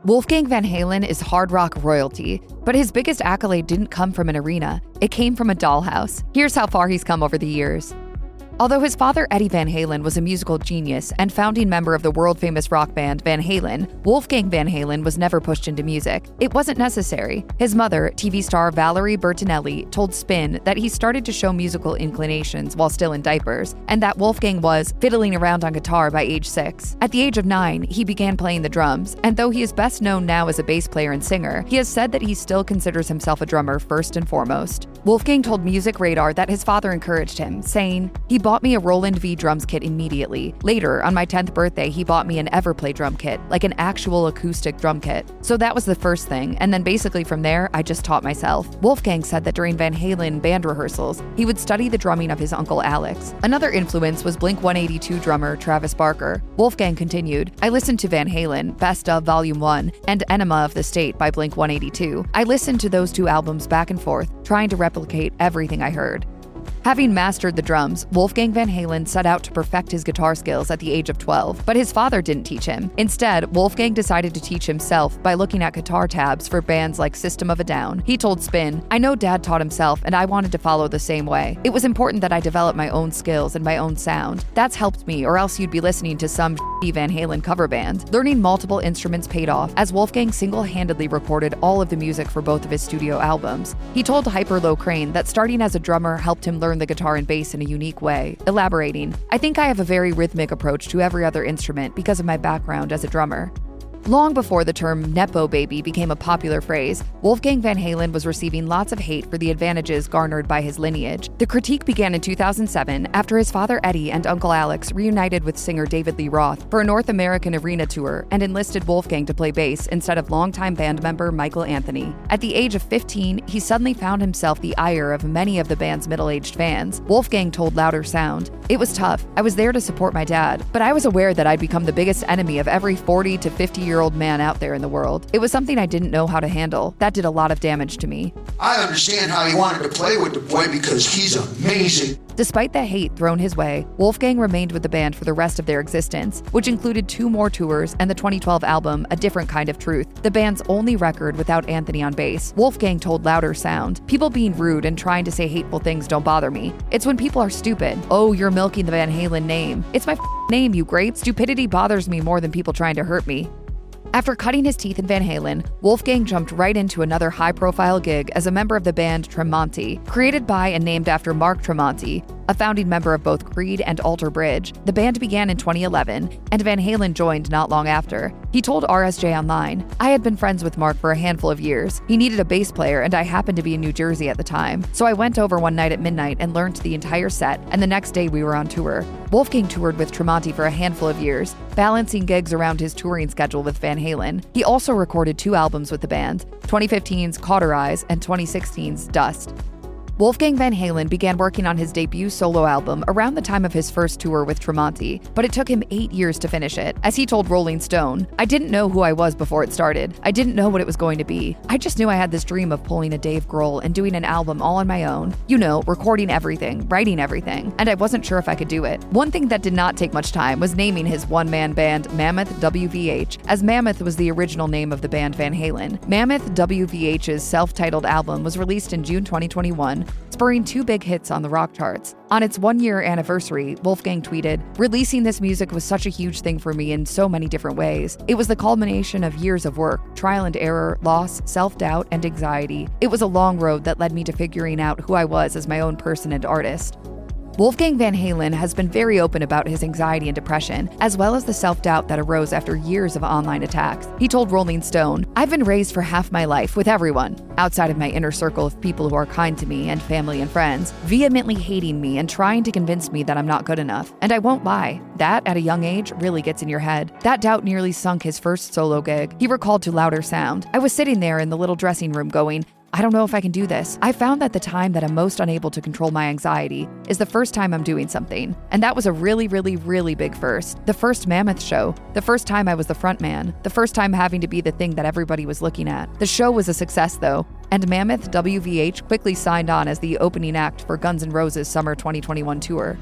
Wolfgang Van Halen is hard rock royalty, but his biggest accolade didn't come from an arena. It came from a dollhouse. Here's how far he's come over the years. Although his father, Eddie Van Halen, was a musical genius and founding member of the world-famous rock band Van Halen, Wolfgang Van Halen was never pushed into music. It wasn't necessary. His mother, TV star Valerie Bertinelli, told Spin that he started to show musical inclinations while still in diapers, and that Wolfgang was fiddling around on guitar by age 6. At the age of 9, he began playing the drums, and though he is best known now as a bass player and singer, he has said that he still considers himself a drummer first and foremost. Wolfgang told Music Radar that his father encouraged him, saying, "He bought me a Roland V drums kit immediately. Later, on my 10th birthday, he bought me an Everplay drum kit, like an actual acoustic drum kit. So that was the first thing, and then basically from there, I just taught myself." Wolfgang said that during Van Halen band rehearsals, he would study the drumming of his uncle Alex. Another influence was Blink-182 drummer Travis Barker. Wolfgang continued, "I listened to Van Halen, Best of Volume 1, and Enema of the State by Blink-182. I listened to those two albums back and forth, trying to replicate everything I heard." Having mastered the drums, Wolfgang Van Halen set out to perfect his guitar skills at the age of 12, but his father didn't teach him. Instead, Wolfgang decided to teach himself by looking at guitar tabs for bands like System of a Down. He told Spin, "I know Dad taught himself and I wanted to follow the same way. It was important that I develop my own skills and my own sound. That's helped me, or else you'd be listening to some Van Halen cover band." Learning multiple instruments paid off, as Wolfgang single-handedly recorded all of the music for both of his studio albums. He told Hyper Low Crane that starting as a drummer helped him learn the guitar and bass in a unique way, elaborating, "I think I have a very rhythmic approach to every other instrument because of my background as a drummer." Long before the term Nepo baby became a popular phrase, Wolfgang Van Halen was receiving lots of hate for the advantages garnered by his lineage. The critique began in 2007 after his father Eddie and Uncle Alex reunited with singer David Lee Roth for a North American arena tour and enlisted Wolfgang to play bass instead of longtime band member Michael Anthony. At the age of 15, he suddenly found himself the ire of many of the band's middle-aged fans. Wolfgang told Louder Sound, "It was tough. I was there to support my dad, but I was aware that I'd become the biggest enemy of every 40 to 50-year-old man out there in the world. It was something I didn't know how to handle. That did a lot of damage to me." I understand how you wanted to play with the boy because he's amazing. Despite the hate thrown his way, Wolfgang remained with the band for the rest of their existence, which included 2 more tours and the 2012 album A Different Kind of Truth, the band's only record without Anthony on bass. Wolfgang told Louder Sound, "People being rude and trying to say hateful things don't bother me. It's when people are stupid. Oh, you're milking the Van Halen name. It's my name, you grape. Stupidity bothers me more than people trying to hurt me." After cutting his teeth in Van Halen, Wolfgang jumped right into another high-profile gig as a member of the band Tremonti, created by and named after Mark Tremonti, a founding member of both Creed and Alter Bridge. The band began in 2011, and Van Halen joined not long after. He told RSJ Online, "I had been friends with Mark for a handful of years. He needed a bass player, and I happened to be in New Jersey at the time. So I went over one night at midnight and learned the entire set, and the next day we were on tour." Wolfgang toured with Tremonti for a handful of years, balancing gigs around his touring schedule with Van Halen. He also recorded 2 albums with the band, 2015's Cauterize and 2016's Dust. Wolfgang Van Halen began working on his debut solo album around the time of his first tour with Tremonti, but it took him 8 years to finish it. As he told Rolling Stone, "I didn't know who I was before it started. I didn't know what it was going to be. I just knew I had this dream of pulling a Dave Grohl and doing an album all on my own. You know, recording everything, writing everything, and I wasn't sure if I could do it." One thing that did not take much time was naming his one-man band Mammoth WVH, as Mammoth was the original name of the band Van Halen. Mammoth WVH's self-titled album was released in June 2021, spurring 2 big hits on the rock charts. On its 1-year anniversary, Wolfgang tweeted, "Releasing this music was such a huge thing for me in so many different ways. It was the culmination of years of work, trial and error, loss, self-doubt, and anxiety. It was a long road that led me to figuring out who I was as my own person and artist." Wolfgang Van Halen has been very open about his anxiety and depression, as well as the self-doubt that arose after years of online attacks. He told Rolling Stone, "I've been raised for half my life with everyone, outside of my inner circle of people who are kind to me and family and friends, vehemently hating me and trying to convince me that I'm not good enough. And I won't lie, that at a young age really gets in your head." That doubt nearly sunk his first solo gig. He recalled to Louder Sound, "I was sitting there in the little dressing room going, I don't know if I can do this. I found that the time that I'm most unable to control my anxiety is the first time I'm doing something. And that was a really, really, really big first. The first Mammoth show. The first time I was the front man. The first time having to be the thing that everybody was looking at. The show was a success though, and Mammoth WVH quickly signed on as the opening act for Guns N' Roses' Summer 2021 tour.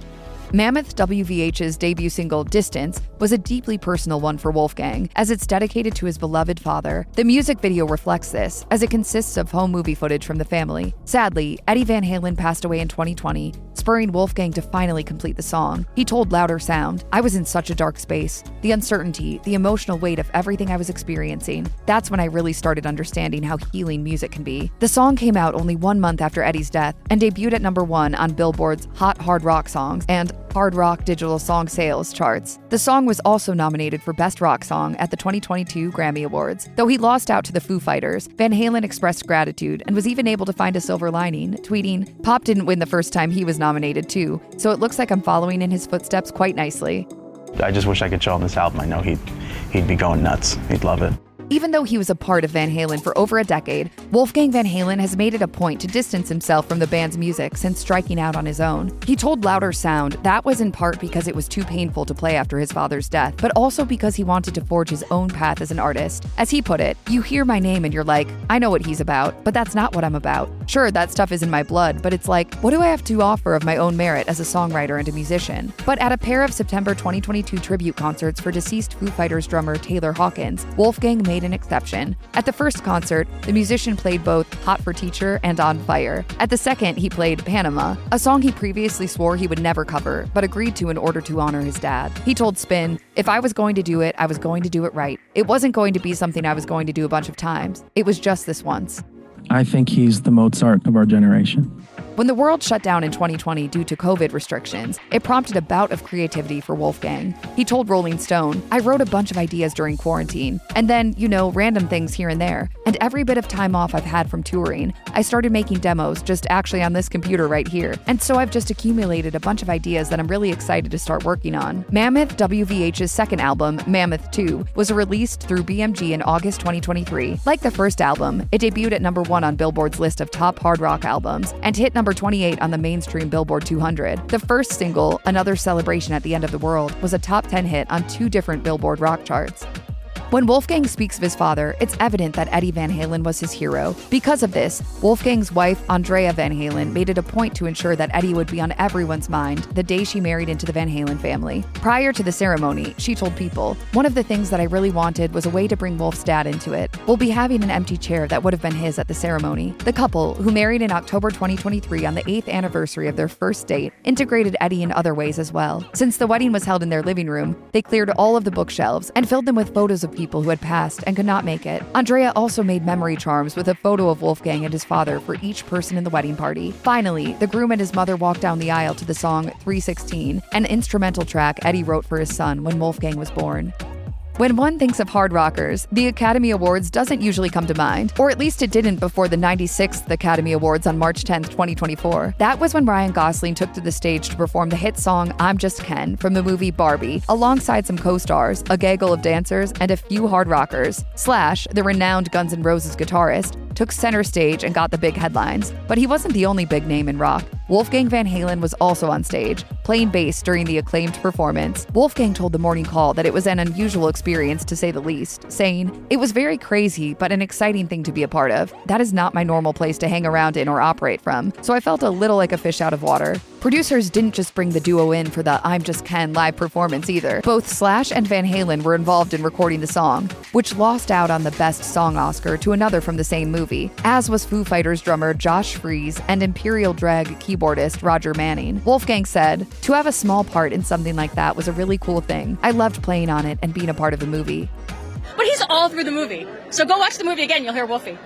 Mammoth WVH's debut single, Distance, was a deeply personal one for Wolfgang, as it's dedicated to his beloved father. The music video reflects this, as it consists of home movie footage from the family. Sadly, Eddie Van Halen passed away in 2020, spurring Wolfgang to finally complete the song. He told Louder Sound, "I was in such a dark space. The uncertainty, the emotional weight of everything I was experiencing. That's when I really started understanding how healing music can be." The song came out only 1 month after Eddie's death and debuted at #1 on Billboard's Hot Hard Rock Songs and Hard Rock Digital Song Sales charts. The song was also nominated for Best Rock Song at the 2022 Grammy Awards. Though he lost out to the Foo Fighters, Van Halen expressed gratitude and was even able to find a silver lining, tweeting, "Pop didn't win the first time he was nominated too, so it looks like I'm following in his footsteps quite nicely." I just wish I could show him this album. I know he'd be going nuts. He'd love it. Even though he was a part of Van Halen for over a decade, Wolfgang Van Halen has made it a point to distance himself from the band's music since striking out on his own. He told Louder Sound that was in part because it was too painful to play after his father's death, but also because he wanted to forge his own path as an artist. As he put it, "You hear my name and you're like, I know what he's about, but that's not what I'm about. Sure, that stuff is in my blood, but it's like, what do I have to offer of my own merit as a songwriter and a musician?" But at a pair of September 2022 tribute concerts for deceased Foo Fighters drummer Taylor Hawkins, Wolfgang made an exception. At the first concert, the musician played both Hot for Teacher and On Fire. At the second, he played Panama, a song he previously swore he would never cover, but agreed to in order to honor his dad. He told Spin, "If I was going to do it, I was going to do it right. It wasn't going to be something I was going to do a bunch of times. It was just this once." I think he's the Mozart of our generation. When the world shut down in 2020 due to COVID restrictions, it prompted a bout of creativity for Wolfgang. He told Rolling Stone, "I wrote a bunch of ideas during quarantine, and then, random things here and there. And every bit of time off I've had from touring, I started making demos just actually on this computer right here. And so I've just accumulated a bunch of ideas that I'm really excited to start working on." Mammoth WVH's second album, Mammoth 2, was released through BMG in August 2023. Like the first album, it debuted at #1 on Billboard's list of top hard rock albums and hit number 28 on the mainstream Billboard 200. The first single, Another Celebration at the End of the World, was a top 10 hit on 2 different Billboard rock charts. When Wolfgang speaks of his father, it's evident that Eddie Van Halen was his hero. Because of this, Wolfgang's wife, Andrea Van Halen, made it a point to ensure that Eddie would be on everyone's mind the day she married into the Van Halen family. Prior to the ceremony, she told People, "One of the things that I really wanted was a way to bring Wolf's dad into it. We'll be having an empty chair that would have been his at the ceremony." The couple, who married in October 2023 on the 8th anniversary of their first date, integrated Eddie in other ways as well. Since the wedding was held in their living room, they cleared all of the bookshelves and filled them with photos of people who had passed and could not make it. Andrea also made memory charms with a photo of Wolfgang and his father for each person in the wedding party. Finally, the groom and his mother walked down the aisle to the song 316, an instrumental track Eddie wrote for his son when Wolfgang was born. When one thinks of hard rockers, the Academy Awards doesn't usually come to mind, or at least it didn't before the 96th Academy Awards on March 10th, 2024. That was when Ryan Gosling took to the stage to perform the hit song I'm Just Ken from the movie Barbie, alongside some co-stars, a gaggle of dancers, and a few hard rockers. Slash, the renowned Guns N' Roses guitarist, took center stage and got the big headlines. But he wasn't the only big name in rock. Wolfgang Van Halen was also on stage, playing bass during the acclaimed performance. Wolfgang told The Morning Call that it was an unusual experience to say the least, saying, "It was very crazy, but an exciting thing to be a part of. That is not my normal place to hang around in or operate from, so I felt a little like a fish out of water." Producers didn't just bring the duo in for the I'm Just Ken live performance either. Both Slash and Van Halen were involved in recording the song, which lost out on the Best Song Oscar to another from the same movie, as was Foo Fighters drummer Josh Freese and Imperial Drag keyboardist Roger Manning. Wolfgang said, "To have a small part in something like that was a really cool thing. I loved playing on it and being a part of the movie." But he's all through the movie. So go watch the movie again, you'll hear Wolfie.